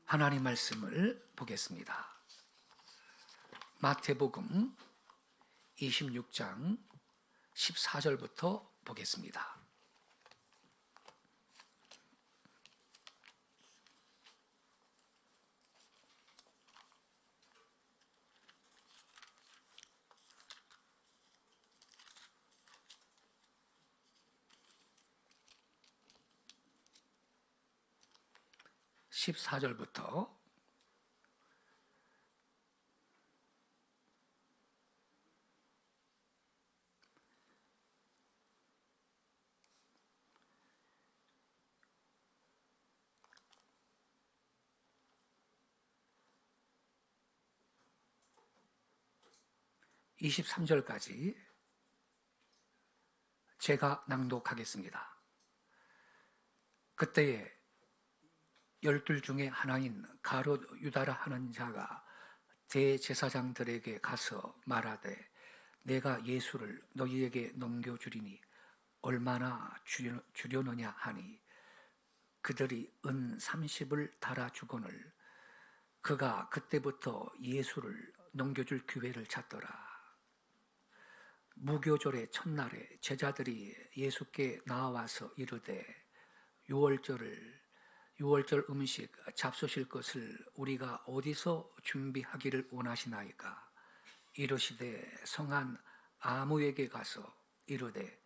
하나님 말씀을 보겠습니다. 마태복음 26장 14절부터 보겠습니다. (14절부터) 23절까지 제가 낭독하겠습니다. 그때에 12 중에 하나인 가룟 유다라 하는 자가 대제사장들에게 가서 말하되 내가 예수를 너희에게 넘겨주리니 얼마나 주려느냐 하니 그들이 은 30을 달아주거늘 그가 그때부터 예수를 넘겨줄 기회를 찾더라. 무교절의 첫날에 제자들이 예수께 나와서 이르되 유월절 음식 잡수실 것을 우리가 어디서 준비하기를 원하시나이까? 이르시되 성한 아무에게 가서 이르되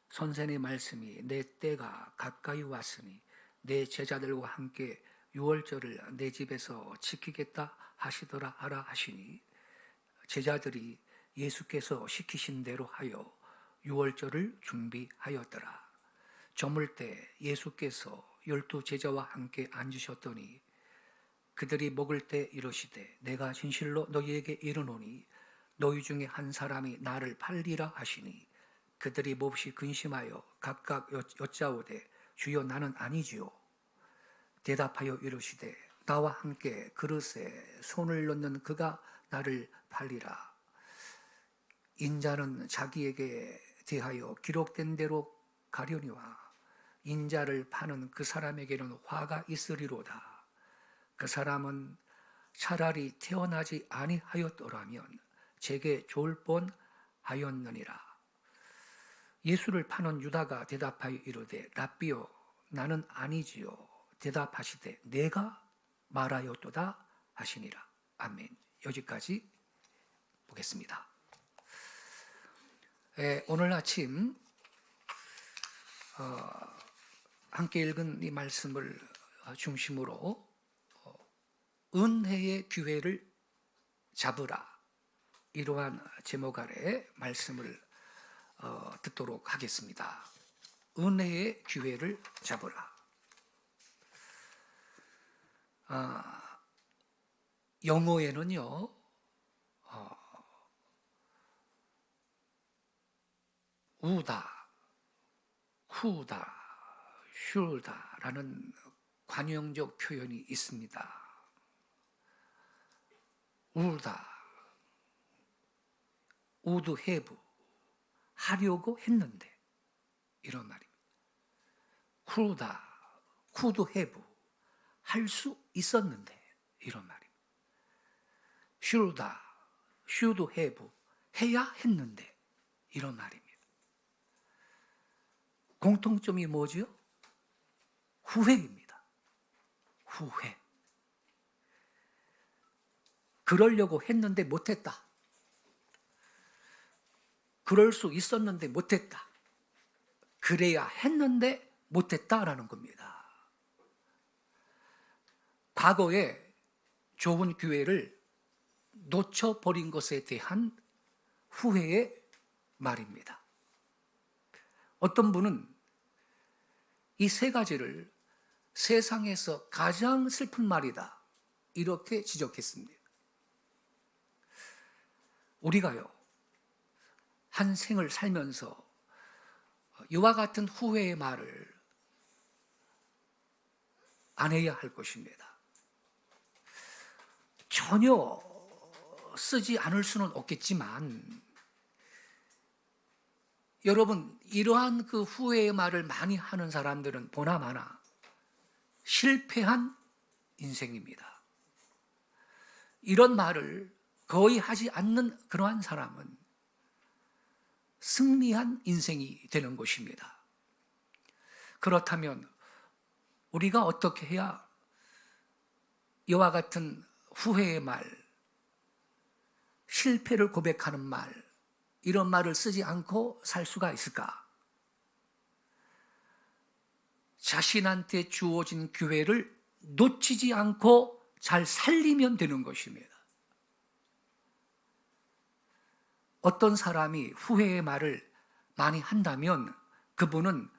선생의 말씀이 내 때가 가까이 왔으니 내 제자들과 함께 유월절을 내 집에서 지키겠다 하시더라 하라 하시니 제자들이 예수께서 시키신 대로 하여 유월절을 준비하였더라. 저물 때 예수께서 12 제자와 함께 앉으셨더니 그들이 먹을 때 이르시되 내가 진실로 너희에게 이르노니 너희 중에 한 사람이 나를 팔리라 하시니 그들이 몹시 근심하여 각각 여짜오되 주여 나는 아니지요. 대답하여 이르시되 나와 함께 그릇에 손을 넣는 그가 나를 팔리라. 인자는 자기에게 대하여 기록된 대로 가려니와 인자를 파는 그 사람에게는 화가 있으리로다. 그 사람은 차라리 태어나지 아니하였더라면 제게 좋을 뻔하였느니라. 예수를 파는 유다가 대답하여 이르되 랍비여 나는 아니지요. 대답하시되 내가 말하였도다 하시니라. 아멘. 여기까지 보겠습니다. 오늘 아침 함께 읽은 이 말씀을 중심으로 은혜의 기회를 잡으라 이러한 제목 아래 말씀을 듣도록 하겠습니다. 은혜의 기회를 잡으라. 영어에는요 우다, 후다, 슈다라는 관용적 표현이 있습니다. 우다, 우드 해부, 하려고 했는데 이런 말입니다. 쿠다, 쿠드 해부, 할 수 있었는데 이런 말입니다. 슈다, 슈드 해부, 해야 했는데 이런 말입니다. 공통점이 뭐죠? 후회입니다. 후회. 그러려고 했는데 못했다. 그럴 수 있었는데 못했다. 그래야 했는데 못했다라는 겁니다. 과거에 좋은 기회를 놓쳐버린 것에 대한 후회의 말입니다. 어떤 분은 이 세 가지를 세상에서 가장 슬픈 말이다 이렇게 지적했습니다. 우리가요 한 생을 살면서 이와 같은 후회의 말을 안 해야 할 것입니다. 전혀 쓰지 않을 수는 없겠지만 여러분 이러한 그 후회의 말을 많이 하는 사람들은 보나마나 실패한 인생입니다. 이런 말을 거의 하지 않는 그러한 사람은 승리한 인생이 되는 것입니다. 그렇다면 우리가 어떻게 해야 이와 같은 후회의 말, 실패를 고백하는 말, 이런 말을 쓰지 않고 살 수가 있을까? 자신한테 주어진 기회를 놓치지 않고 잘 살리면 되는 것입니다. 어떤 사람이 후회의 말을 많이 한다면 그분은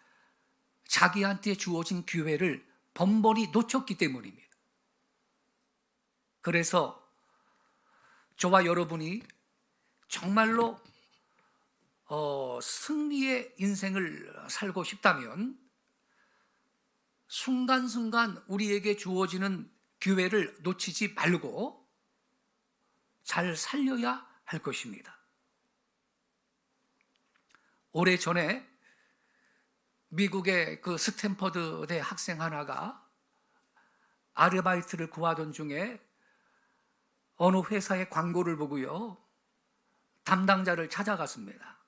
자기한테 주어진 기회를 번번이 놓쳤기 때문입니다. 그래서 저와 여러분이 정말로 승리의 인생을 살고 싶다면 순간순간 우리에게 주어지는 기회를 놓치지 말고 잘 살려야 할 것입니다. 오래전에 미국의 그 스탠퍼드대 학생 하나가 아르바이트를 구하던 중에 어느 회사의 광고를 보고요, 담당자를 찾아갔습니다.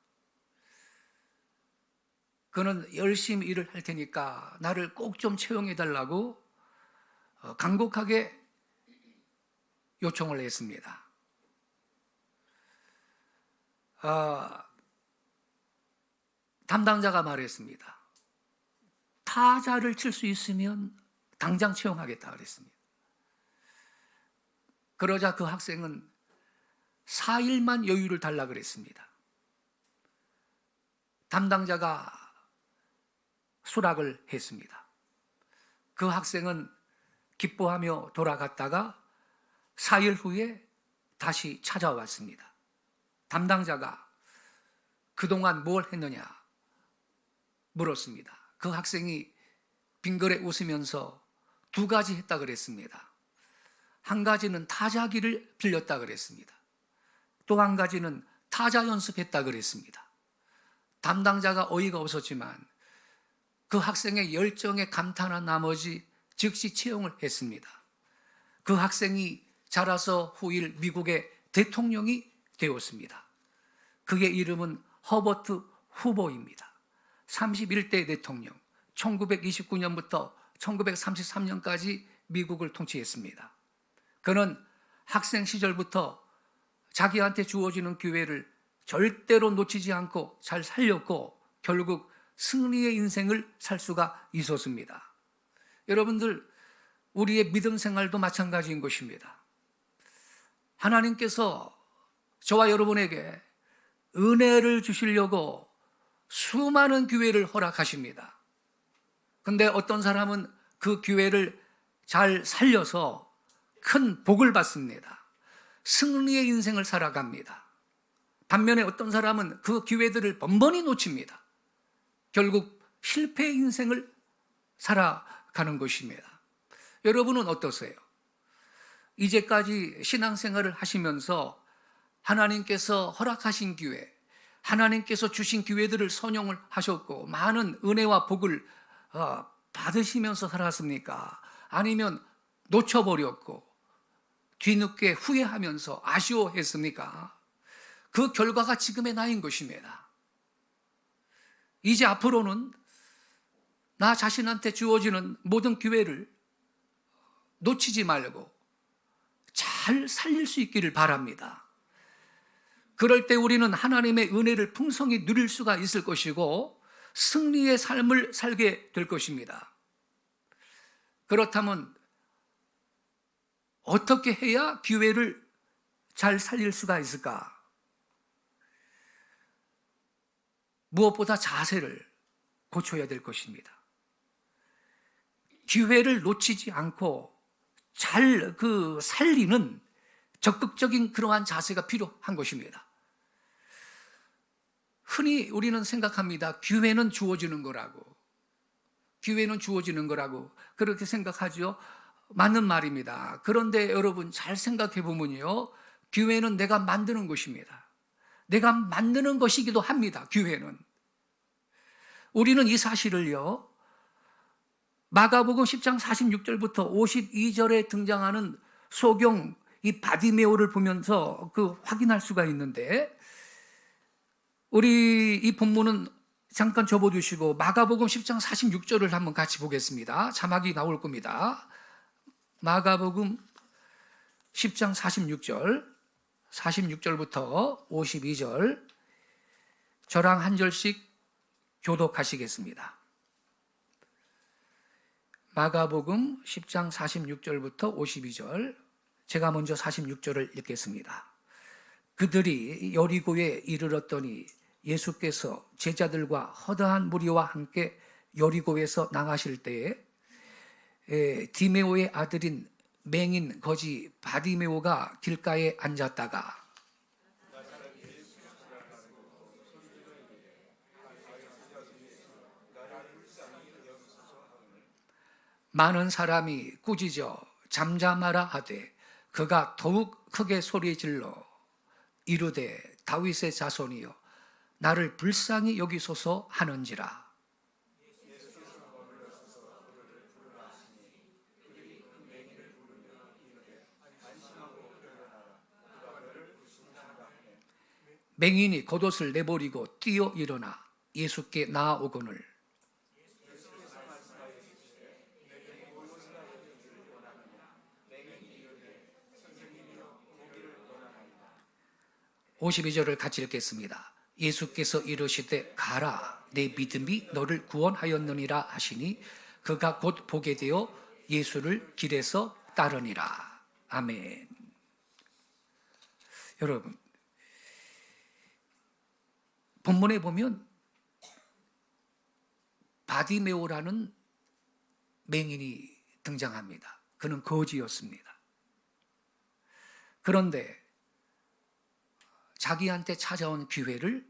그는 열심히 일을 할 테니까 나를 꼭 좀 채용해달라고 간곡하게 요청을 했습니다. 담당자가 말했습니다. 타자를 칠 수 있으면 당장 채용하겠다 그랬습니다. 그러자 그 학생은 4일만 여유를 달라 그랬습니다. 담당자가 수락을 했습니다. 그 학생은 기뻐하며 돌아갔다가 4일 후에 다시 찾아왔습니다. 담당자가 그동안 뭘 했느냐 물었습니다. 그 학생이 빙그레 웃으면서 2가지 했다 그랬습니다. 한 가지는 타자기를 빌렸다 그랬습니다. 또 한 가지는 타자 연습했다 그랬습니다. 담당자가 어이가 없었지만 그 학생의 열정에 감탄한 나머지 즉시 채용을 했습니다. 그 학생이 자라서 후일 미국의 대통령이 되었습니다. 그의 이름은 허버트 후보입니다. 31대 대통령, 1929년부터 1933년까지 미국을 통치했습니다. 그는 학생 시절부터 자기한테 주어지는 기회를 절대로 놓치지 않고 잘 살렸고 결국 승리의 인생을 살 수가 있었습니다. 여러분들, 우리의 믿음 생활도 마찬가지인 것입니다. 하나님께서 저와 여러분에게 은혜를 주시려고 수많은 기회를 허락하십니다. 근데 어떤 사람은 그 기회를 잘 살려서 큰 복을 받습니다. 승리의 인생을 살아갑니다. 반면에 어떤 사람은 그 기회들을 번번이 놓칩니다. 결국 실패의 인생을 살아가는 것입니다. 여러분은 어떠세요? 이제까지 신앙생활을 하시면서 하나님께서 허락하신 기회, 하나님께서 주신 기회들을 선용을 하셨고 많은 은혜와 복을 받으시면서 살았습니까? 아니면 놓쳐버렸고 뒤늦게 후회하면서 아쉬워했습니까? 그 결과가 지금의 나인 것입니다. 이제 앞으로는 나 자신한테 주어지는 모든 기회를 놓치지 말고 잘 살릴 수 있기를 바랍니다. 그럴 때 우리는 하나님의 은혜를 풍성히 누릴 수가 있을 것이고 승리의 삶을 살게 될 것입니다. 그렇다면 어떻게 해야 기회를 잘 살릴 수가 있을까? 무엇보다 자세를 고쳐야 될 것입니다. 기회를 놓치지 않고 잘 살리는 적극적인 그러한 자세가 필요한 것입니다. 흔히 우리는 생각합니다. 기회는 주어지는 거라고. 기회는 주어지는 거라고. 그렇게 생각하죠. 맞는 말입니다. 그런데 여러분 잘 생각해 보면요. 기회는 내가 만드는 것입니다. 내가 만드는 것이기도 합니다. 기회는. 우리는 이 사실을요. 마가복음 10장 46절부터 52절에 등장하는 소경 이 바디메오를 보면서 그 확인할 수가 있는데, 우리 이 본문은 잠깐 접어두시고 마가복음 10장 46절을 한번 같이 보겠습니다. 자막이 나올 겁니다. 마가복음 10장 46절부터 52절, 저랑 한 절씩 교독하시겠습니다. 마가복음 10장 46절부터 52절, 제가 먼저 46절을 읽겠습니다. 그들이 여리고에 이르렀더니 예수께서 제자들과 허다한 무리와 함께 여리고에서 나가실 때에 디메오의 아들인 맹인 거지 바디메오가 길가에 앉았다가 많은 사람이 꾸짖어 잠잠하라 하되 그가 더욱 크게 소리질러 이르되 다윗의 자손이여 나를 불쌍히 여기소서 하는지라. 맹인이 겉옷을 내버리고 뛰어 일어나 예수께 나아오거늘 (52절을) 같이 읽겠습니다. 예수께서 이르시되 가라 내 믿음이 너를 구원하였느니라 하시니 그가 곧 보게 되어 예수를 길에서 따르니라. 아멘. 여러분, 본문에 보면 바디메오라는 맹인이 등장합니다. 그는 거지였습니다. 그런데 자기한테 찾아온 기회를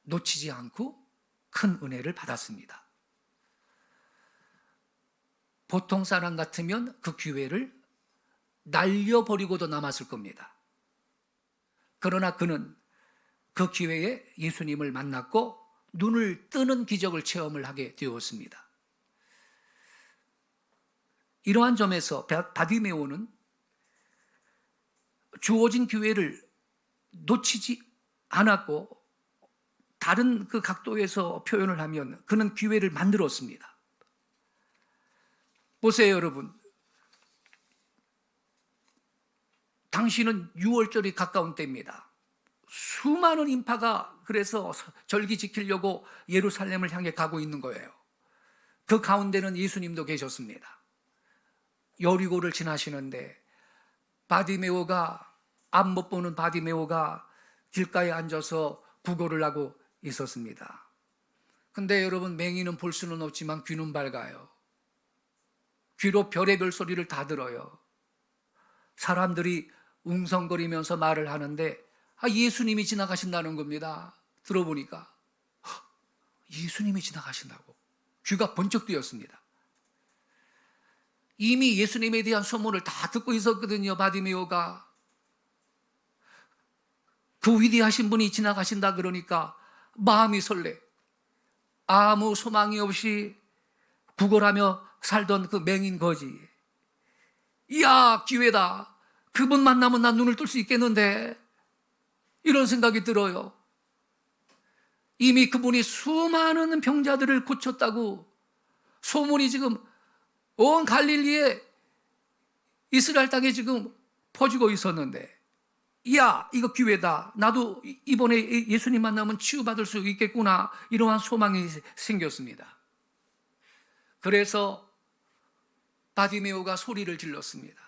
놓치지 않고 큰 은혜를 받았습니다. 보통 사람 같으면 그 기회를 날려버리고도 남았을 겁니다. 그러나 그는 그 기회에 예수님을 만났고 눈을 뜨는 기적을 체험을 하게 되었습니다. 이러한 점에서 바디메오는 주어진 기회를 놓치지 않았고, 다른 그 각도에서 표현을 하면 그는 기회를 만들었습니다. 보세요, 여러분. 당시는 6월절이 가까운 때입니다. 수많은 인파가 그래서 절기 지키려고 예루살렘을 향해 가고 있는 거예요. 그 가운데는 예수님도 계셨습니다. 여리고를 지나시는데 바디메오가, 앞 못 보는 바디메오가 길가에 앉아서 구걸을 하고 있었습니다. 근데 여러분, 맹인은 볼 수는 없지만 귀는 밝아요. 귀로 별의별 소리를 다 들어요. 사람들이 웅성거리면서 말을 하는데 예수님이 지나가신다는 겁니다. 들어보니까 예수님이 지나가신다고 귀가 번쩍 뜨였습니다. 이미 예수님에 대한 소문을 다 듣고 있었거든요. 바디메오가. 그 위대하신 분이 지나가신다 그러니까 마음이 설레. 아무 소망이 없이 구걸하며 살던 그 맹인 거지. 이야, 기회다. 그분 만나면 난 눈을 뜰 수 있겠는데, 이런 생각이 들어요. 이미 그분이 수많은 병자들을 고쳤다고 소문이 지금 온 갈릴리에, 이스라엘 땅에 지금 퍼지고 있었는데, 이야, 이거 기회다. 나도 이번에 예수님 만나면 치유받을 수 있겠구나. 이러한 소망이 생겼습니다. 그래서 바디메오가 소리를 질렀습니다.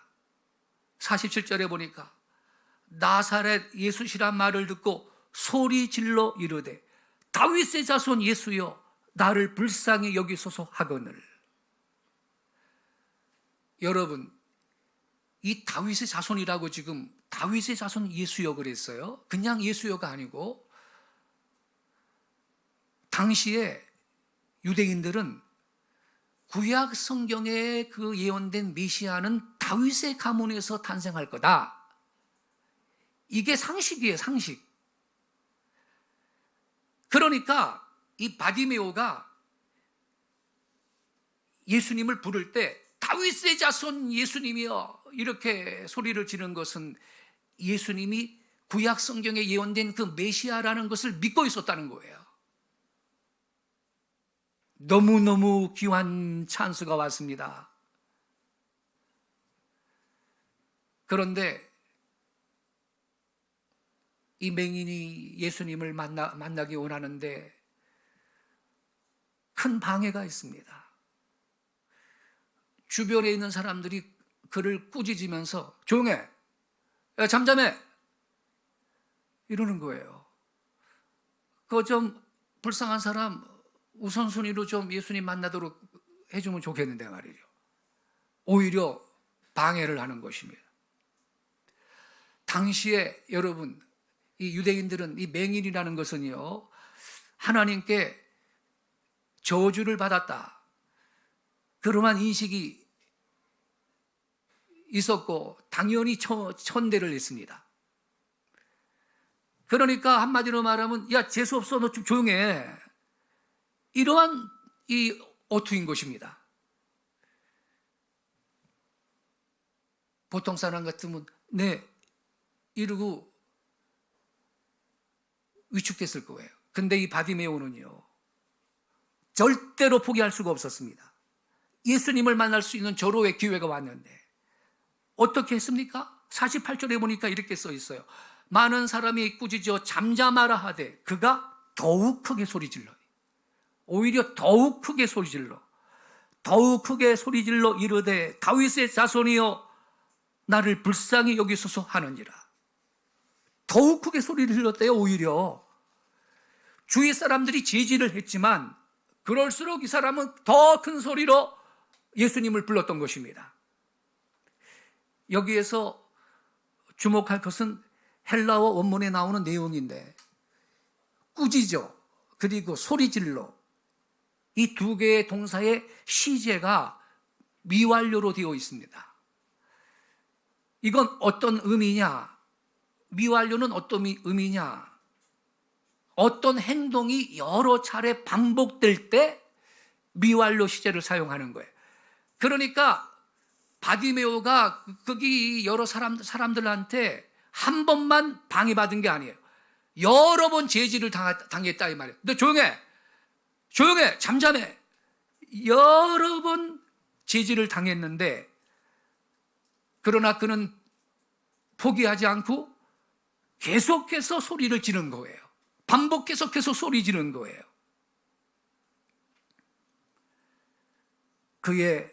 47절에 보니까 나사렛 예수시란 말을 듣고 소리 질러 이르되 다윗의 자손 예수여 나를 불쌍히 여기소서 하거늘. 여러분, 이 다윗의 자손이라고 지금 다윗의 자손 예수여 그랬어요. 그냥 예수여가 아니고, 당시에 유대인들은 구약 성경에 그 예언된 메시아는 다윗의 가문에서 탄생할 거다. 이게 상식이에요, 상식. 그러니까 이 바디메오가 예수님을 부를 때 다윗의 자손 예수님이여 이렇게 소리를 지른 것은 예수님이 구약 성경에 예언된 그 메시아라는 것을 믿고 있었다는 거예요. 너무너무 귀한 찬스가 왔습니다. 그런데 이 맹인이 예수님을 만나기 원하는데 큰 방해가 있습니다. 주변에 있는 사람들이 그를 꾸짖으면서 조용해, 야, 잠잠해 이러는 거예요. 그거 좀 불쌍한 사람 우선순위로 좀 예수님 만나도록 해주면 좋겠는데 말이죠. 오히려 방해를 하는 것입니다. 당시에 여러분, 이 유대인들은 이 맹인이라는 것은요, 하나님께 저주를 받았다, 그러한 인식이 있었고 당연히 천대를 했습니다. 그러니까 한마디로 말하면 야, 재수없어, 너 좀 조용해, 이러한 이 어투인 것입니다. 보통 사람 같으면 네 이러고 위축됐을 거예요. 근데 이 바디메오는요, 절대로 포기할 수가 없었습니다. 예수님을 만날 수 있는 절호의 기회가 왔는데 어떻게 했습니까? 48절에 보니까 이렇게 써 있어요. 많은 사람이 꾸짖어 잠잠하라 하되 그가 더욱 크게 소리질러, 오히려 더욱 크게 소리질러, 더욱 크게 소리질러 이르되 다윗의 자손이여 나를 불쌍히 여기소서 하느니라. 더욱 크게 소리를 질렀대요. 오히려 주위 사람들이 제지를 했지만 그럴수록 이 사람은 더 큰 소리로 예수님을 불렀던 것입니다. 여기에서 주목할 것은 헬라어 원문에 나오는 내용인데 꾸짖어 그리고 소리질러, 이 두 개의 동사의 시제가 미완료로 되어 있습니다. 이건 어떤 의미냐? 미완료는 어떤 의미냐? 어떤 행동이 여러 차례 반복될 때 미완료 시제를 사용하는 거예요. 그러니까 바디메오가 거기 여러 사람들한테 한 번만 방해받은 게 아니에요. 여러 번 제지를 당했다 이 말이에요. 너 조용해, 조용해, 잠잠해. 여러 번 제지를 당했는데 그러나 그는 포기하지 않고 계속해서 소리를 지른 거예요. 반복해서 계속 소리 지른 거예요. 그의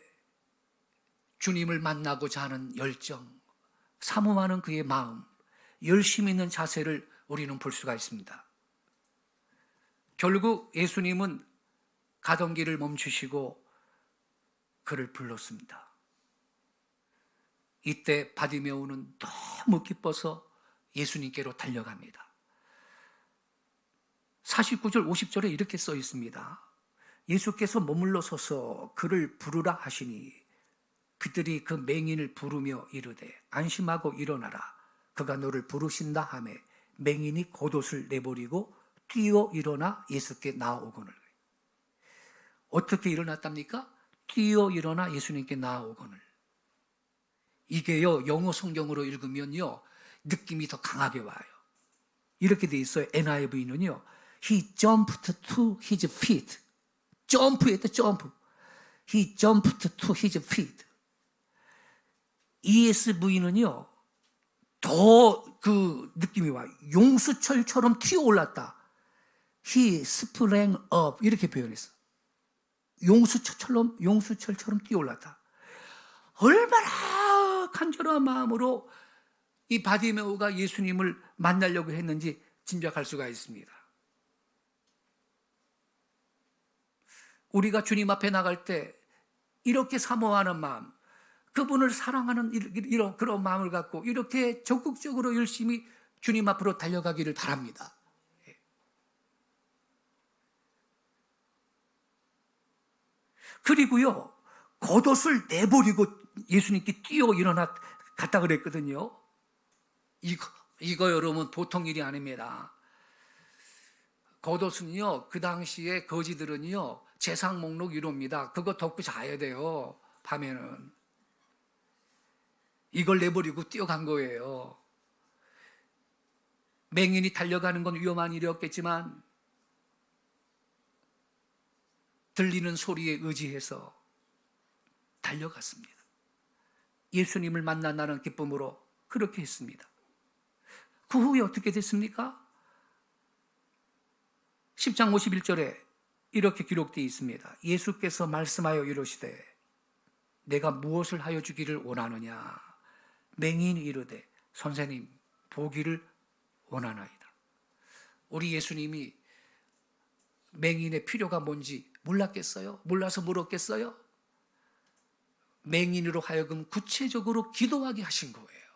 주님을 만나고자 하는 열정, 사모하는 그의 마음, 열심 있는 자세를 우리는 볼 수가 있습니다. 결국 예수님은 가던 길을 멈추시고 그를 불렀습니다. 이때 바디메오는 너무 기뻐서 예수님께로 달려갑니다. 49절 50절에 이렇게 써 있습니다. 예수께서 머물러 서서 그를 부르라 하시니 그들이 그 맹인을 부르며 이르되 안심하고 일어나라, 그가 너를 부르신다 하매 맹인이 겉옷을 내버리고 뛰어 일어나 예수께 나아오거늘. 어떻게 일어났답니까? 뛰어 일어나 예수님께 나아오거늘. 이게요, 영어 성경으로 읽으면요 느낌이 더 강하게 와요. 이렇게 돼 있어요. NIV는요 He jumped to his feet. 점프했다, 점프. He jumped to his feet. ESV는요 더 그 느낌이 와요. 용수철처럼 튀어올랐다. He sprang up. 이렇게 표현했어. 용수철처럼 뛰어올랐다. 얼마나 간절한 마음으로 이 바디메오가 예수님을 만나려고 했는지 짐작할 수가 있습니다. 우리가 주님 앞에 나갈 때 이렇게 사모하는 마음, 그분을 사랑하는 이런 그런 마음을 갖고 이렇게 적극적으로 열심히 주님 앞으로 달려가기를 바랍니다. 그리고요, 겉옷을 내버리고 예수님께 뛰어 일어나 갔다 그랬거든요. 이거 여러분 보통 일이 아닙니다. 겉옷은요, 그 당시에 거지들은요 재상 목록 1호입니다. 그거 덮고 자야 돼요. 밤에는. 이걸 내버리고 뛰어간 거예요. 맹인이 달려가는 건 위험한 일이었겠지만 들리는 소리에 의지해서 달려갔습니다. 예수님을 만난다는 기쁨으로 그렇게 했습니다. 그 후에 어떻게 됐습니까? 10장 51절에 이렇게 기록되어 있습니다. 예수께서 말씀하여 이르시되 내가 무엇을 하여 주기를 원하느냐? 맹인이 이르되 선생님 보기를 원하나이다. 우리 예수님이 맹인의 필요가 뭔지 몰랐겠어요? 몰라서 물었겠어요? 맹인으로 하여금 구체적으로 기도하게 하신 거예요.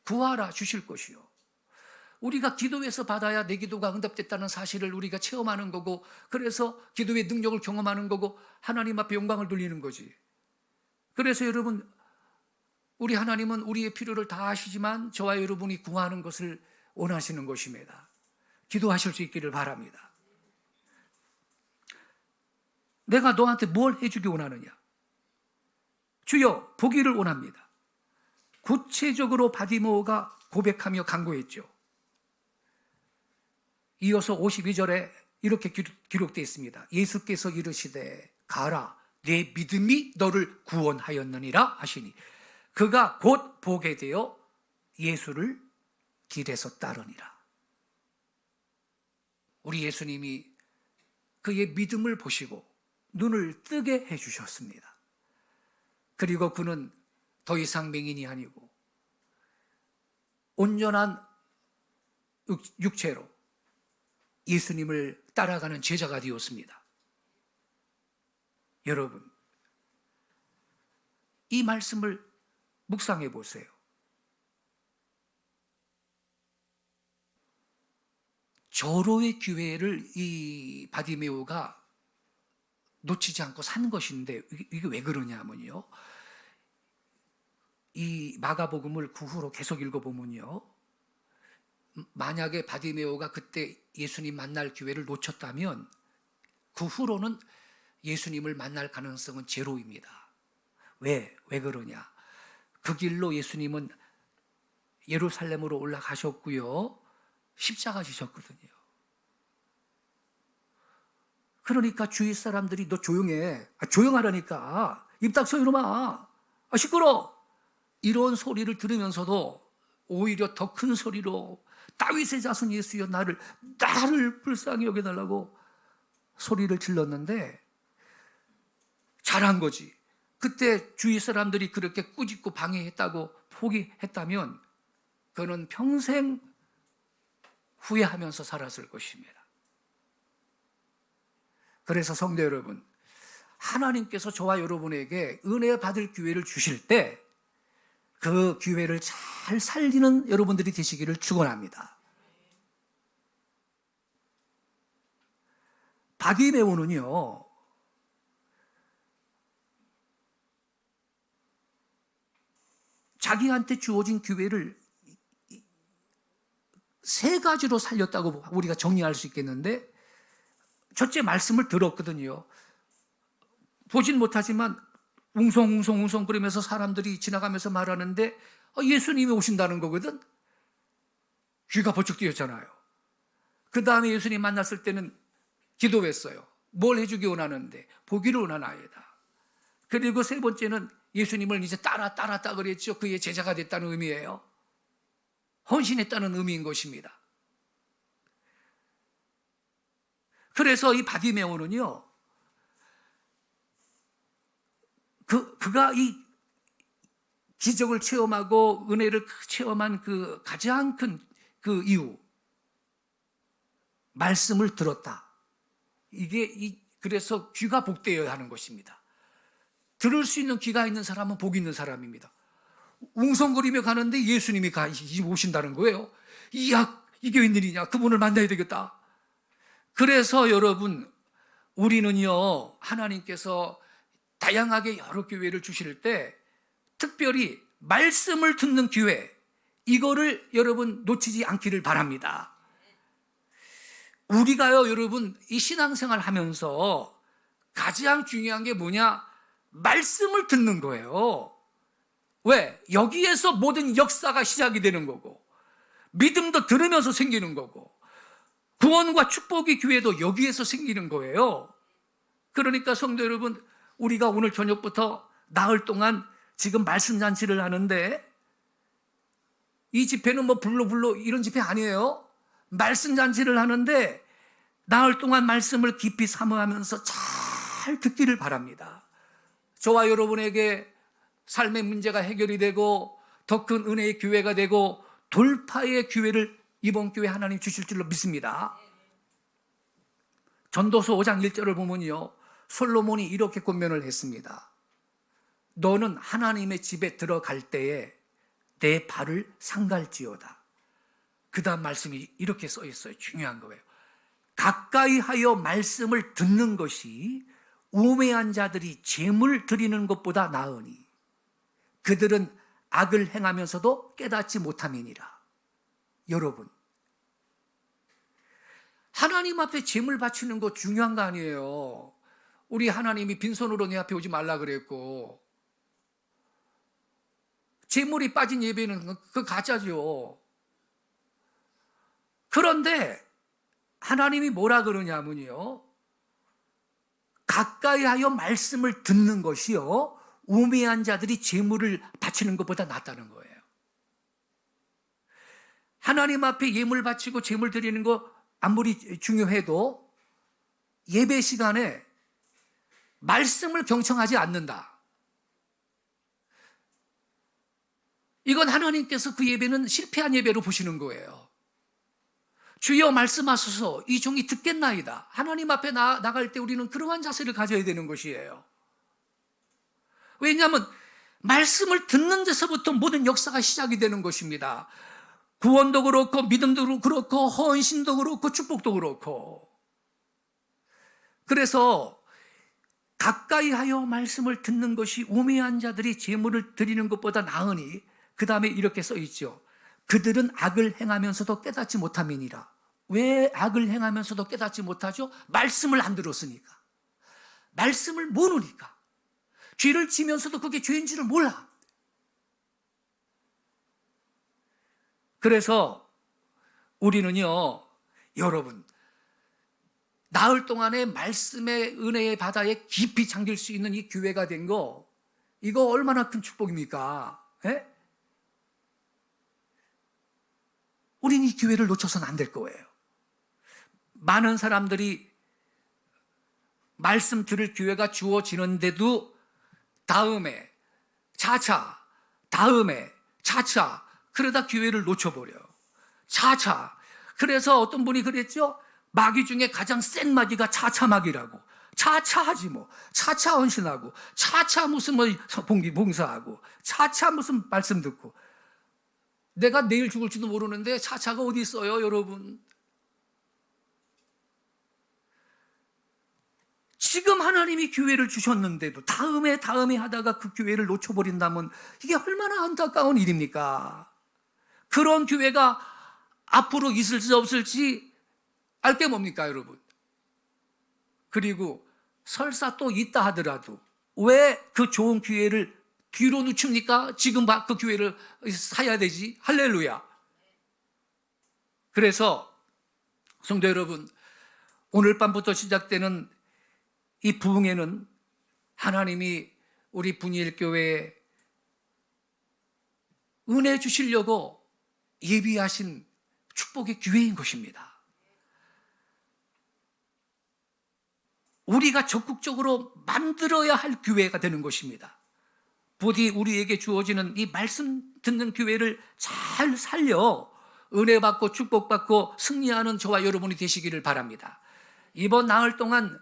구하라 주실 것이요. 우리가 기도해서 받아야 내 기도가 응답됐다는 사실을 우리가 체험하는 거고, 그래서 기도의 능력을 경험하는 거고, 하나님 앞에 영광을 돌리는 거지. 그래서 여러분, 우리 하나님은 우리의 필요를 다 아시지만 저와 여러분이 구하는 것을 원하시는 것입니다. 기도하실 수 있기를 바랍니다. 내가 너한테 뭘 해주기 원하느냐? 주여 보기를 원합니다. 구체적으로 바디메오가 고백하며 간구했죠. 이어서 52절에 이렇게 기록되어 있습니다. 예수께서 이르시되 가라 내 믿음이 너를 구원하였느니라 하시니 그가 곧 보게 되어 예수를 길에서 따르니라. 우리 예수님이 그의 믿음을 보시고 눈을 뜨게 해주셨습니다. 그리고 그는 더 이상 맹인이 아니고 온전한 육체로 예수님을 따라가는 제자가 되었습니다. 여러분, 이 말씀을 묵상해 보세요. 절호의 기회를 이 바디메오가 놓치지 않고 산 것인데 이게 왜 그러냐면요, 이 마가복음을 그 후로 계속 읽어보면요, 만약에 바디메오가 그때 예수님 만날 기회를 놓쳤다면 그 후로는 예수님을 만날 가능성은 제로입니다. 왜 그러냐? 그 길로 예수님은 예루살렘으로 올라가셨고요, 십자가 지셨거든요. 그러니까 주위 사람들이 너 조용해. 조용하라니까. 입 닥쳐 이놈아. 시끄러. 이런 소리를 들으면서도 오히려 더 큰 소리로 다윗의 자손 예수여 나를 불쌍히 여겨달라고 소리를 질렀는데 잘한 거지. 그때 주위 사람들이 그렇게 꾸짖고 방해했다고 포기했다면 그는 평생 후회하면서 살았을 것입니다. 그래서 성도 여러분, 하나님께서 저와 여러분에게 은혜 받을 기회를 주실 때 그 기회를 잘 살리는 여러분들이 되시기를 축원합니다. 바디메오는요, 자기한테 주어진 기회를 세 가지로 살렸다고 우리가 정리할 수 있겠는데, 첫째 말씀을 들었거든요. 보진 못하지만 웅성웅성 그러면서 사람들이 지나가면서 말하는데 예수님이 오신다는 거거든. 귀가 번쩍 뜨였잖아요. 그 다음에 예수님 만났을 때는 기도했어요. 뭘 해주기 원하는데 보기를 원하나이다. 그리고 세 번째는 예수님을 이제 따랐다 그랬죠. 그의 제자가 됐다는 의미예요. 헌신했다는 의미인 것입니다. 그래서 이 바디메오는요, 그가 이 기적을 체험하고 은혜를 체험한 그 가장 큰 그 이유, 말씀을 들었다. 그래서 귀가 복되어야 하는 것입니다. 들을 수 있는 귀가 있는 사람은 복 있는 사람입니다. 웅성거리며 가는데 예수님이 오신다는 거예요. 이야, 이게 웬일이냐? 그분을 만나야 되겠다. 그래서 여러분, 우리는요, 하나님께서 다양하게 여러 기회를 주실 때 특별히 말씀을 듣는 기회, 이거를 여러분 놓치지 않기를 바랍니다. 우리가요, 여러분, 이 신앙생활 하면서 가장 중요한 게 뭐냐? 말씀을 듣는 거예요. 왜? 여기에서 모든 역사가 시작이 되는 거고, 믿음도 들으면서 생기는 거고, 구원과 축복의 기회도 여기에서 생기는 거예요. 그러니까 성도 여러분, 우리가 오늘 저녁부터 나흘 동안 지금 말씀 잔치를 하는데, 이 집회는 뭐 불로 이런 집회 아니에요. 말씀 잔치를 하는데 나흘 동안 말씀을 깊이 사모하면서 잘 듣기를 바랍니다. 저와 여러분에게 삶의 문제가 해결이 되고 더 큰 은혜의 기회가 되고 돌파의 기회를 이번 기회에 하나님 주실 줄로 믿습니다. 전도서 5장 1절을 보면요, 솔로몬이 이렇게 권면을 했습니다. 너는 하나님의 집에 들어갈 때에 내 발을 상갈지어다. 그 다음 말씀이 이렇게 써 있어요. 중요한 거예요. 가까이 하여 말씀을 듣는 것이 우매한 자들이 재물 드리는 것보다 나으니 그들은 악을 행하면서도 깨닫지 못함이니라. 여러분, 하나님 앞에 재물 바치는 거 중요한 거 아니에요. 우리 하나님이 빈손으로 내 앞에 오지 말라 그랬고, 재물이 빠진 예배는 그 가짜죠. 그런데 하나님이 뭐라 그러냐면요, 가까이 하여 말씀을 듣는 것이요 우매한 자들이 재물을 바치는 것보다 낫다는 거예요. 하나님 앞에 예물 바치고 재물 드리는 거 아무리 중요해도 예배 시간에 말씀을 경청하지 않는다. 이건 하나님께서 그 예배는 실패한 예배로 보시는 거예요. 주여 말씀하소서 이 종이 듣겠나이다. 하나님 앞에 나갈 때 우리는 그러한 자세를 가져야 되는 것이에요. 왜냐하면 말씀을 듣는 데서부터 모든 역사가 시작이 되는 것입니다. 구원도 그렇고 믿음도 그렇고 헌신도 그렇고 축복도 그렇고. 그래서 가까이 하여 말씀을 듣는 것이 우매한 자들이 재물을 드리는 것보다 나으니, 그 다음에 이렇게 써 있죠. 그들은 악을 행하면서도 깨닫지 못함이니라. 왜 악을 행하면서도 깨닫지 못하죠? 말씀을 안 들었으니까. 말씀을 모르니까. 죄를 지면서도 그게 죄인 줄을 몰라. 그래서 우리는요, 여러분, 나흘 동안의 말씀의 은혜의 바다에 깊이 잠길 수 있는 이 기회가 된 거, 이거 얼마나 큰 축복입니까? 예? 우린 이 기회를 놓쳐서는 안 될 거예요. 많은 사람들이 말씀 들을 기회가 주어지는데도 다음에 차차, 다음에 차차, 그러다 기회를 놓쳐버려요. 차차. 그래서 어떤 분이 그랬죠? 마귀 중에 가장 센 마귀가 차차 마귀라고. 차차 하지 뭐. 차차 헌신하고, 차차 무슨 뭐 봉사하고, 차차 무슨 말씀 듣고. 내가 내일 죽을지도 모르는데 차차가 어디 있어요, 여러분? 지금 하나님이 기회를 주셨는데도 다음에 하다가 그 기회를 놓쳐버린다면 이게 얼마나 안타까운 일입니까? 그런 기회가 앞으로 있을지 없을지 알 게 뭡니까, 여러분? 그리고 설사 또 있다 하더라도 왜 그 좋은 기회를 뒤로 늦춥니까? 지금 그 기회를 사야 되지. 할렐루야. 그래서 성도 여러분, 오늘 밤부터 시작되는 이 부흥회는 하나님이 우리 분이엘교회에 은혜 주시려고 예비하신 축복의 기회인 것입니다. 우리가 적극적으로 만들어야 할 기회가 되는 것입니다. 부디 우리에게 주어지는 이 말씀 듣는 기회를 잘 살려 은혜 받고 축복받고 승리하는 저와 여러분이 되시기를 바랍니다. 이번 나흘 동안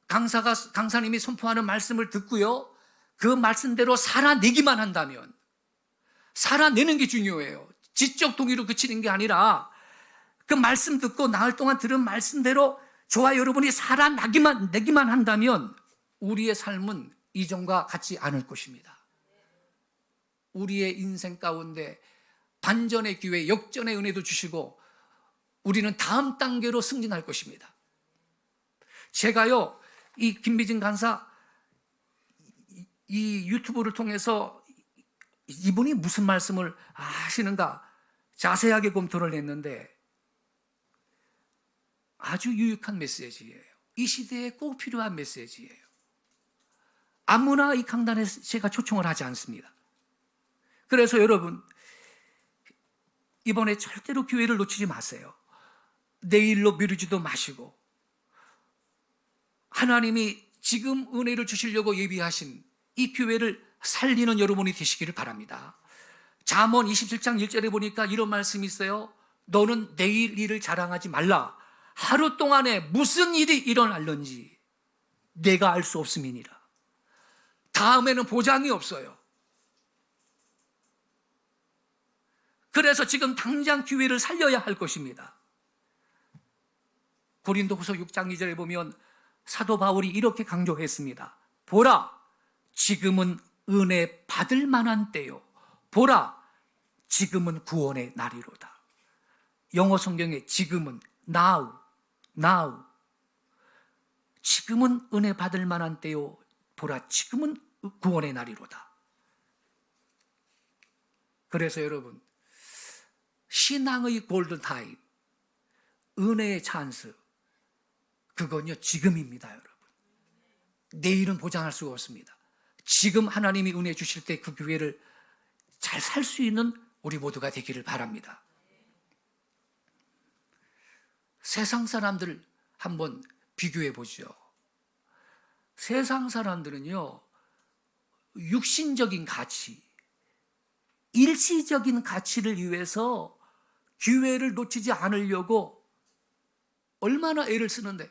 강사님이 선포하는 말씀을 듣고요, 그 말씀대로 살아내기만 한다면, 살아내는 게 중요해요. 지적 동의로 그치는 게 아니라 그 말씀 듣고 나흘 동안 들은 말씀대로 저와 여러분이 살아내기만 한다면 우리의 삶은 이전과 같지 않을 것입니다. 우리의 인생 가운데 반전의 기회, 역전의 은혜도 주시고 우리는 다음 단계로 승진할 것입니다. 제가요, 이 김미진 간사 이 유튜브를 통해서 이분이 무슨 말씀을 하시는가 자세하게 검토를 했는데 아주 유익한 메시지예요. 이 시대에 꼭 필요한 메시지예요. 아무나 이 강단에 제가 초청을 하지 않습니다. 그래서 여러분, 이번에 절대로 기회를 놓치지 마세요. 내일로 미루지도 마시고, 하나님이 지금 은혜를 주시려고 예비하신 이 기회를 살리는 여러분이 되시기를 바랍니다. 잠언 27장 1절에 보니까 이런 말씀이 있어요. 너는 내일 일을 자랑하지 말라. 하루 동안에 무슨 일이 일어날는지 내가 알 수 없음이니라. 다음에는 보장이 없어요. 그래서 지금 당장 기회를 살려야 할 것입니다. 고린도후서 6장 2절에 보면 사도 바울이 이렇게 강조했습니다. 보라, 지금은 은혜 받을 만한 때요. 보라, 지금은 구원의 날이로다. 영어 성경에 지금은 now. 지금은 은혜 받을 만한 때요. 보라, 지금은 구원의 날이로다. 그래서 여러분, 신앙의 골든타임, 은혜의 찬스, 그건요 지금입니다. 여러분, 내일은 보장할 수가 없습니다. 지금 하나님이 은혜 주실 때 그 기회를 잘 살 수 있는 우리 모두가 되기를 바랍니다. 세상 사람들 한번 비교해 보죠. 세상 사람들은요 육신적인 가치, 일시적인 가치를 위해서 기회를 놓치지 않으려고 얼마나 애를 쓰는데,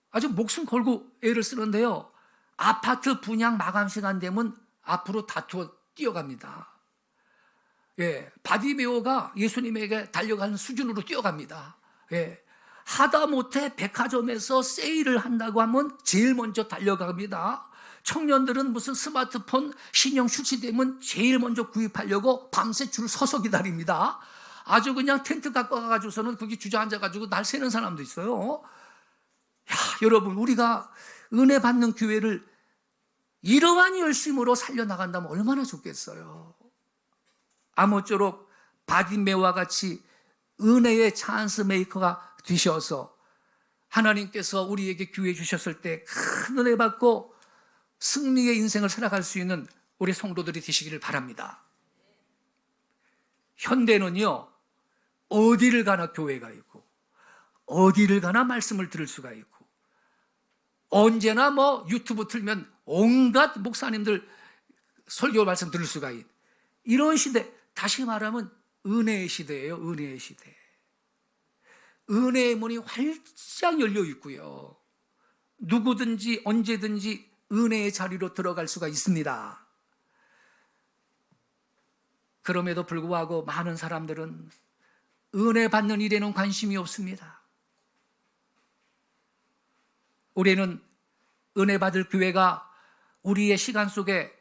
아주 목숨 걸고 애를 쓰는데요, 아파트 분양 마감 시간 되면 앞으로 다투어 뛰어갑니다. 바디메오가 예수님에게 달려가는 수준으로 뛰어갑니다. 하다못해 백화점에서 세일을 한다고 하면 제일 먼저 달려갑니다. 청년들은 무슨 스마트폰 신형 출시되면 제일 먼저 구입하려고 밤새 줄 서서 기다립니다. 아주 그냥 텐트 갖고 가가지고서는 거기 주저앉아가지고 날 새는 사람도 있어요. 여러분, 우리가 은혜 받는 기회를 이러한 열심으로 살려나간다면 얼마나 좋겠어요. 아무쪼록 바디메오와 같이 은혜의 찬스 메이커가 되셔서 하나님께서 우리에게 기회 주셨을 때 큰 은혜 받고 승리의 인생을 살아갈 수 있는 우리 성도들이 되시기를 바랍니다. 현대는요, 어디를 가나 교회가 있고, 어디를 가나 말씀을 들을 수가 있고, 언제나 유튜브 틀면 온갖 목사님들 설교 말씀 들을 수가 있는 이런 시대, 다시 말하면 은혜의 시대예요. 은혜의 시대. 은혜의 문이 활짝 열려 있고요, 누구든지 언제든지 은혜의 자리로 들어갈 수가 있습니다. 그럼에도 불구하고 많은 사람들은 은혜 받는 일에는 관심이 없습니다. 우리는 은혜 받을 기회가 우리의 시간 속에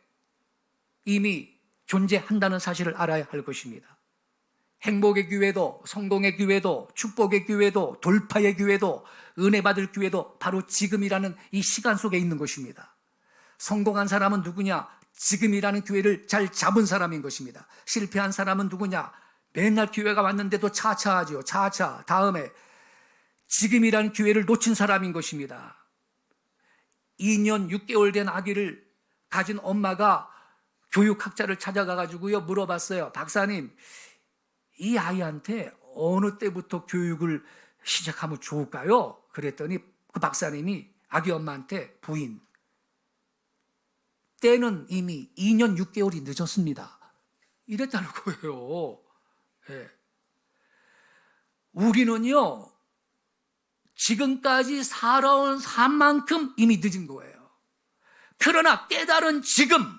이미 존재한다는 사실을 알아야 할 것입니다. 행복의 기회도, 성공의 기회도, 축복의 기회도, 돌파의 기회도, 은혜 받을 기회도 바로 지금이라는 이 시간 속에 있는 것입니다. 성공한 사람은 누구냐? 지금이라는 기회를 잘 잡은 사람인 것입니다. 실패한 사람은 누구냐? 맨날 기회가 왔는데도 차차하죠. 차차. 다음에 지금이라는 기회를 놓친 사람인 것입니다. 2년 6개월 된 아기를 가진 엄마가 교육학자를 찾아가가지고요 물어봤어요. 박사님, 이 아이한테 어느 때부터 교육을 시작하면 좋을까요? 그랬더니 그 박사님이 아기 엄마한테, 부인, 때는 이미 2년 6개월이 늦었습니다, 이랬다는 거예요. 우리는요 지금까지 살아온 삶만큼 이미 늦은 거예요. 그러나 깨달은 지금,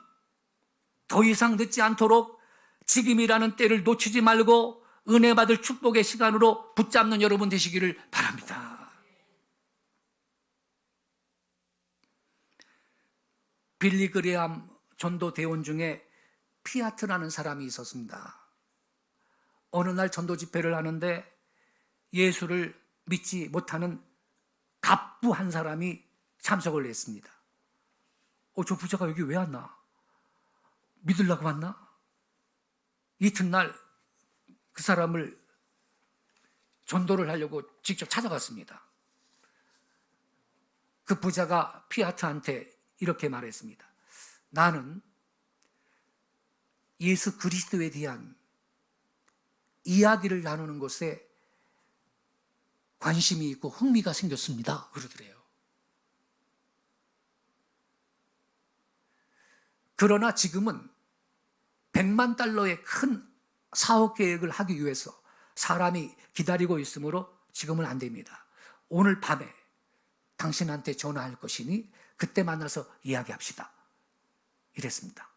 더 이상 늦지 않도록 지금이라는 때를 놓치지 말고 은혜 받을 축복의 시간으로 붙잡는 여러분 되시기를 바랍니다. 빌리 그레함 전도 대원 중에 피아트라는 사람이 있었습니다. 어느 날 전도 집회를 하는데 예수를 믿지 못하는 갑부 한 사람이 참석을 했습니다. 저 부자가 여기 왜 왔나? 믿으려고 왔나? 이튿날 그 사람을 전도를 하려고 직접 찾아갔습니다. 그 부자가 피아트한테 이렇게 말했습니다. 나는 예수 그리스도에 대한 이야기를 나누는 것에 관심이 있고 흥미가 생겼습니다. 그러더래요. 그러나 지금은 100만 달러의 큰 사업 계획을 하기 위해서 사람이 기다리고 있으므로 지금은 안 됩니다. 오늘 밤에 당신한테 전화할 것이니 그때 만나서 이야기합시다. 이랬습니다.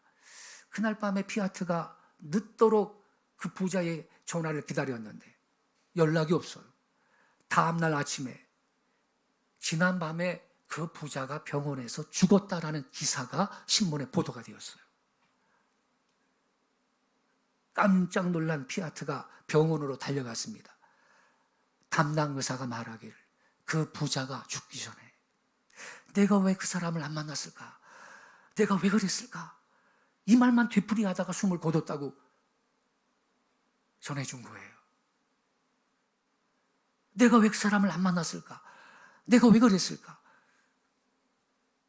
그날 밤에 피아트가 늦도록 그 부자의 전화를 기다렸는데 연락이 없어요. 다음날 아침에 지난밤에 그 부자가 병원에서 죽었다라는 기사가 신문에 보도가 되었어요. 깜짝 놀란 피아트가 병원으로 달려갔습니다. 담당 의사가 말하기를 그 부자가 죽기 전에 내가 왜 그 사람을 안 만났을까? 내가 왜 그랬을까? 이 말만 되풀이하다가 숨을 거뒀다고 전해준 거예요. 내가 왜 그 사람을 안 만났을까? 내가 왜 그랬을까?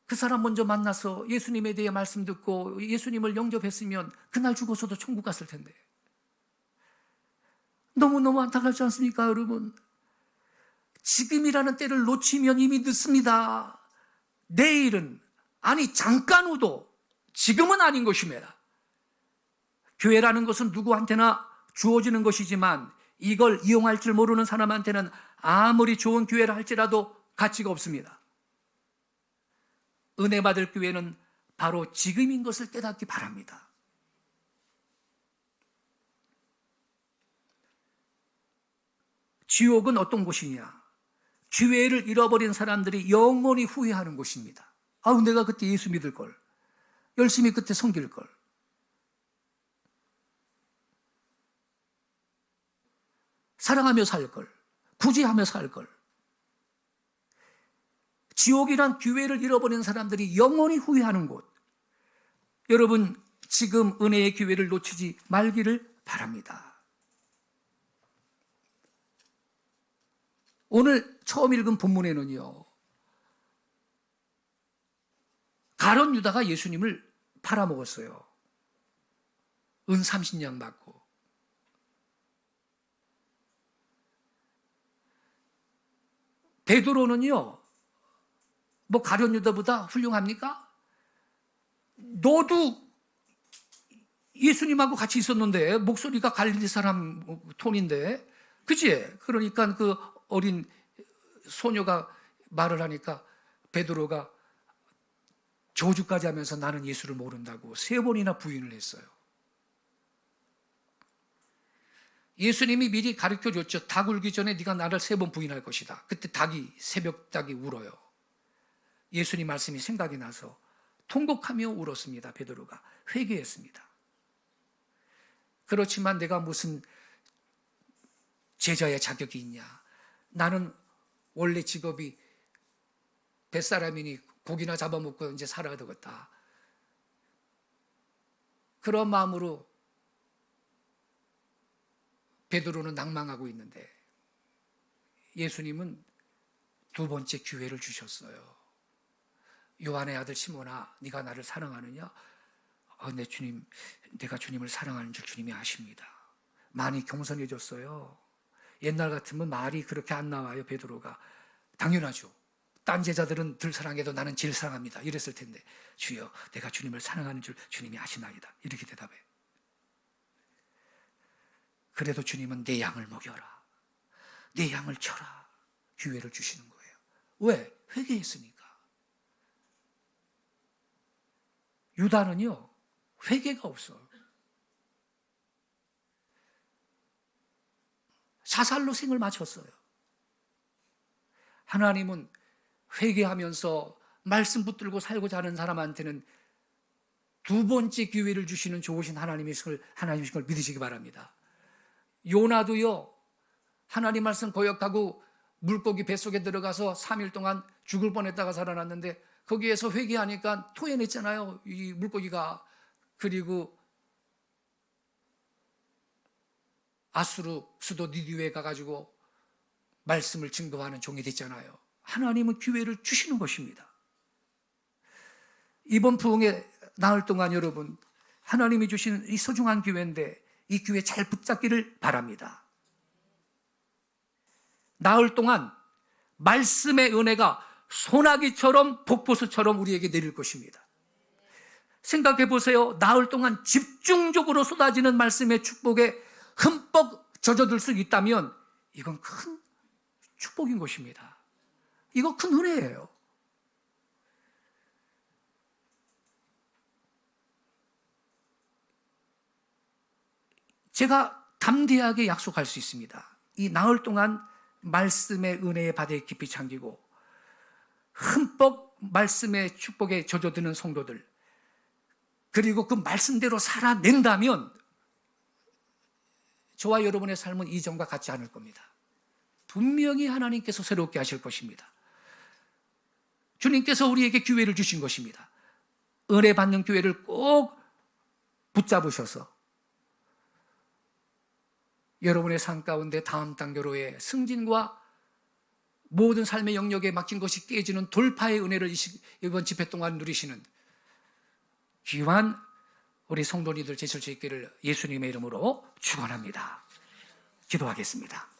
그 사람 먼저 만나서 예수님에 대해 말씀 듣고 예수님을 영접했으면 그날 죽어서도 천국 갔을 텐데. 너무너무 안타깝지 않습니까, 여러분? 지금이라는 때를 놓치면 이미 늦습니다. 내일은, 아니 잠깐 후도 지금은 아닌 것입니다. 교회라는 것은 누구한테나 주어지는 것이지만 이걸 이용할 줄 모르는 사람한테는 아무리 좋은 교회라 할지라도 가치가 없습니다. 은혜 받을 교회는 바로 지금인 것을 깨닫기 바랍니다. 지옥은 어떤 곳이냐? 기회를 잃어버린 사람들이 영원히 후회하는 곳입니다. 아우, 내가 그때 예수 믿을 걸. 열심히 그때 섬길 걸. 사랑하며 살 걸. 구제하며 살 걸. 지옥이란 기회를 잃어버린 사람들이 영원히 후회하는 곳. 여러분, 지금 은혜의 기회를 놓치지 말기를 바랍니다. 오늘 처음 읽은 본문에는요, 가룟 유다가 예수님을 팔아먹었어요. 은 30냥 받고. 베드로는요, 뭐 가룟 유다보다 훌륭합니까? 너도 예수님하고 같이 있었는데 목소리가 갈릴리 사람 톤인데, 그치? 그러니까 그 어린 소녀가 말을 하니까 베드로가 저주까지 하면서 나는 예수를 모른다고 3번이나 부인을 했어요. 예수님이 미리 가르쳐줬죠. 닭 울기 전에 네가 나를 3번 부인할 것이다. 그때 새벽 닭이 울어요. 예수님 말씀이 생각이 나서 통곡하며 울었습니다. 베드로가 회개했습니다. 그렇지만 내가 무슨 제자의 자격이 있냐? 나는 원래 직업이 뱃사람이니 고기나 잡아먹고 이제 살아야 되겠다. 그런 마음으로 베드로는 낭망하고 있는데 예수님은 2번째 기회를 주셨어요. 요한의 아들 시몬아, 네가 나를 사랑하느냐? 내 주님, 내가 주님을 사랑하는 줄 주님이 아십니다. 많이 겸손해졌어요. 옛날 같으면 말이 그렇게 안 나와요. 베드로가 당연하죠. 딴 제자들은 덜 사랑해도 나는 제일 사랑합니다. 이랬을 텐데, 주여, 내가 주님을 사랑하는 줄 주님이 아시나이다. 이렇게 대답해. 그래도 주님은 내 양을 먹여라, 내 양을 쳐라, 기회를 주시는 거예요. 왜? 회개했으니까. 유다는요, 회개가 없어요. 자살로 생을 마쳤어요. 하나님은 회개하면서 말씀 붙들고 살고자 하는 사람한테는 2번째 기회를 주시는 좋으신 하나님이신 걸 믿으시기 바랍니다. 요나도요, 하나님 말씀 거역하고 물고기 뱃속에 들어가서 3일 동안 죽을 뻔했다가 살아났는데 거기에서 회개하니까 토해냈잖아요. 이 물고기가. 그리고 아수르 수도 니느웨에 가가지고 말씀을 증거하는 종이 됐잖아요. 하나님은 기회를 주시는 것입니다. 이번 부흥의 나흘 동안 여러분, 하나님이 주신 이 소중한 기회인데 이 기회 잘 붙잡기를 바랍니다. 나흘 동안 말씀의 은혜가 소나기처럼 폭포수처럼 우리에게 내릴 것입니다. 생각해 보세요. 나흘 동안 집중적으로 쏟아지는 말씀의 축복에 흠뻑 젖어들 수 있다면 이건 큰 축복인 것입니다. 이거 큰 은혜예요. 제가 담대하게 약속할 수 있습니다. 이 나흘 동안 말씀의 은혜의 바다에 깊이 잠기고 흠뻑 말씀의 축복에 젖어드는 성도들, 그리고 그 말씀대로 살아낸다면 저와 여러분의 삶은 이전과 같지 않을 겁니다. 분명히 하나님께서 새롭게 하실 것입니다. 주님께서 우리에게 기회를 주신 것입니다. 은혜 받는 기회를 꼭 붙잡으셔서 여러분의 삶 가운데 다음 단계로의 승진과 모든 삶의 영역에 막힌 것이 깨지는 돌파의 은혜를 이번 집회 동안 누리시는 귀한 우리 성도님들 되실 수 있기를 예수님의 이름으로 축원합니다. 기도하겠습니다.